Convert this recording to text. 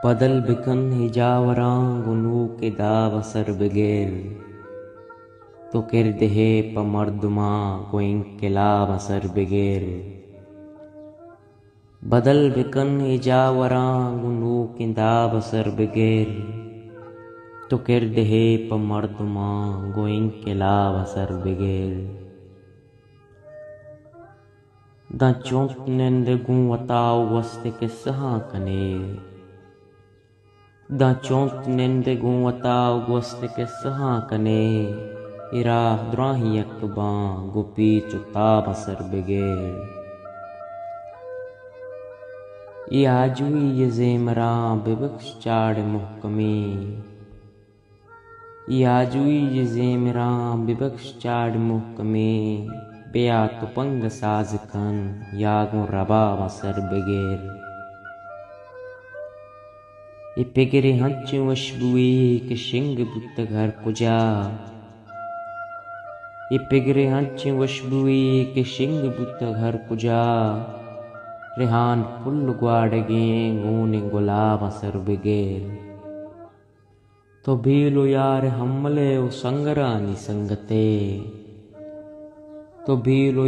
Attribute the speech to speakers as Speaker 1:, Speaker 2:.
Speaker 1: बदल बिकन हिजावरां गुनू के दाव असर बिगेर तो किरदहे पमर्दमा को इंकिलाब असर बिगेर। बदल बिकन हिजावरां गुनू के दाव असर बिगेर तो किरदहे पमर्दमा को इंकिलाब असर बिगेर। दा चौंक निंद गूं वताव वस्ते के सहा कने दा चौंक निंद गूं वताव वस्ते के सहा कने इरा द्राही अकबा गुपी चुताब असर बिगेर। आजुई ये ज़ेमरा बिबख्श चाड़ मुहकमी आजुई ये ज़ेमरा बिबख्श चाड़ मुहकमी बेया तुपंग साज कन यागों रबाब असर बिगेर। पिगरे हंच वशबुई के शिंग बुत घर कुजा पिगरे हंच वशबुई के शिंग बुत घर कुजा रेहान फुल ग्वाडगे गूने गुलाब असर बिगेर। तो भीलो यार हमले संगरानी संगते तो भीलो